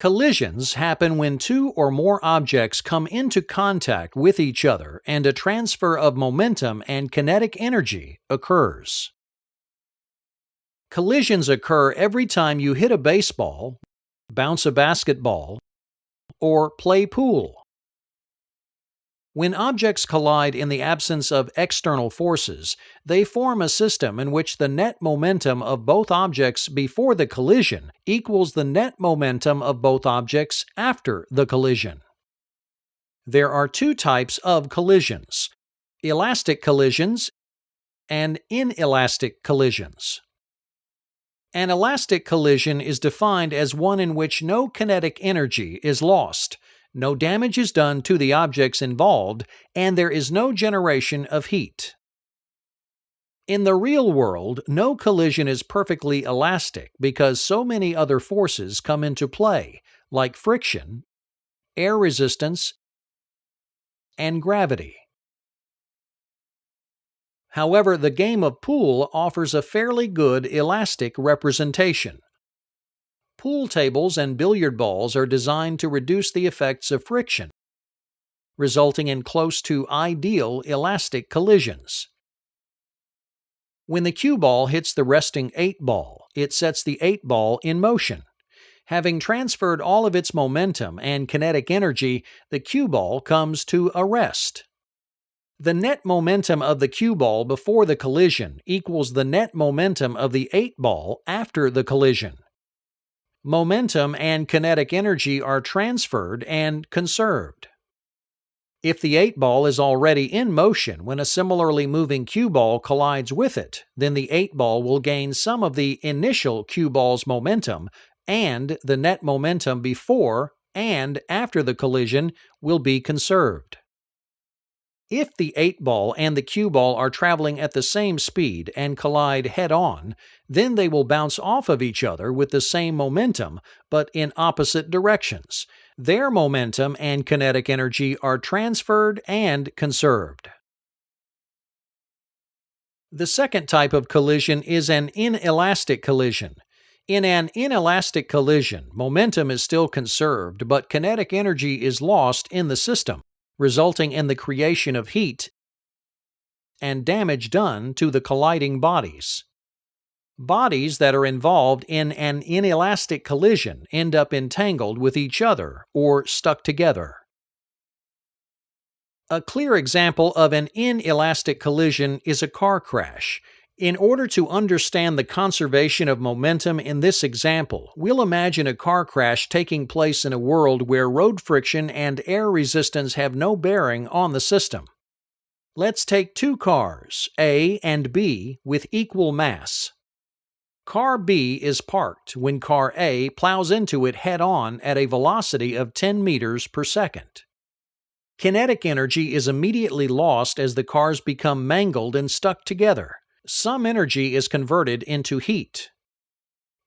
Collisions happen when two or more objects come into contact with each other and a transfer of momentum and kinetic energy occurs. Collisions occur every time you hit a baseball, bounce a basketball, or play pool. When objects collide in the absence of external forces, they form a system in which the net momentum of both objects before the collision equals the net momentum of both objects after the collision. There are two types of collisions: elastic collisions and inelastic collisions. An elastic collision is defined as one in which no kinetic energy is lost, no damage is done to the objects involved, and there is no generation of heat. In the real world, no collision is perfectly elastic because so many other forces come into play, like friction, air resistance, and gravity. However, the game of pool offers a fairly good elastic representation. Pool tables and billiard balls are designed to reduce the effects of friction, resulting in close to ideal elastic collisions. When the cue ball hits the resting 8 ball, it sets the 8 ball in motion. Having transferred all of its momentum and kinetic energy, the cue ball comes to a rest. The net momentum of the cue ball before the collision equals the net momentum of the 8 ball after the collision. Momentum and kinetic energy are transferred and conserved. If the 8 ball is already in motion when a similarly moving cue ball collides with it, then the 8 ball will gain some of the initial cue ball's momentum, and the net momentum before and after the collision will be conserved. If the 8 ball and the cue ball are traveling at the same speed and collide head-on, then they will bounce off of each other with the same momentum, but in opposite directions. Their momentum and kinetic energy are transferred and conserved. The second type of collision is an inelastic collision. In an inelastic collision, momentum is still conserved, but kinetic energy is lost in the system, resulting in the creation of heat and damage done to the colliding bodies. Bodies that are involved in an inelastic collision end up entangled with each other or stuck together. A clear example of an inelastic collision is a car crash. In order to understand the conservation of momentum in this example, we'll imagine a car crash taking place in a world where road friction and air resistance have no bearing on the system. Let's take two cars, A and B, with equal mass. Car B is parked when car A plows into it head-on at a velocity of 10 meters per second. Kinetic energy is immediately lost as the cars become mangled and stuck together. Some energy is converted into heat.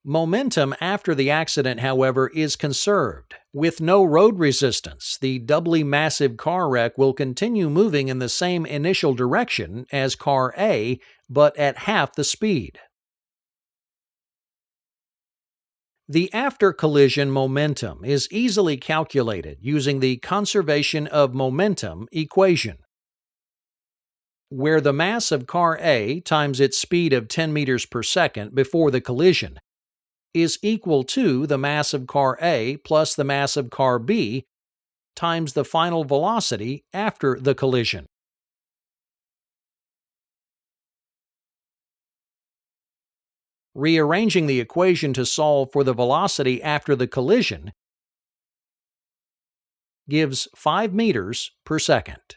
Momentum after the accident, however, is conserved. With no road resistance, the doubly massive car wreck will continue moving in the same initial direction as car A, but at half the speed. The after-collision momentum is easily calculated using the conservation of momentum equation, where the mass of car A times its speed of 10 meters per second before the collision is equal to the mass of car A plus the mass of car B times the final velocity after the collision. Rearranging the equation to solve for the velocity after the collision gives 5 meters per second.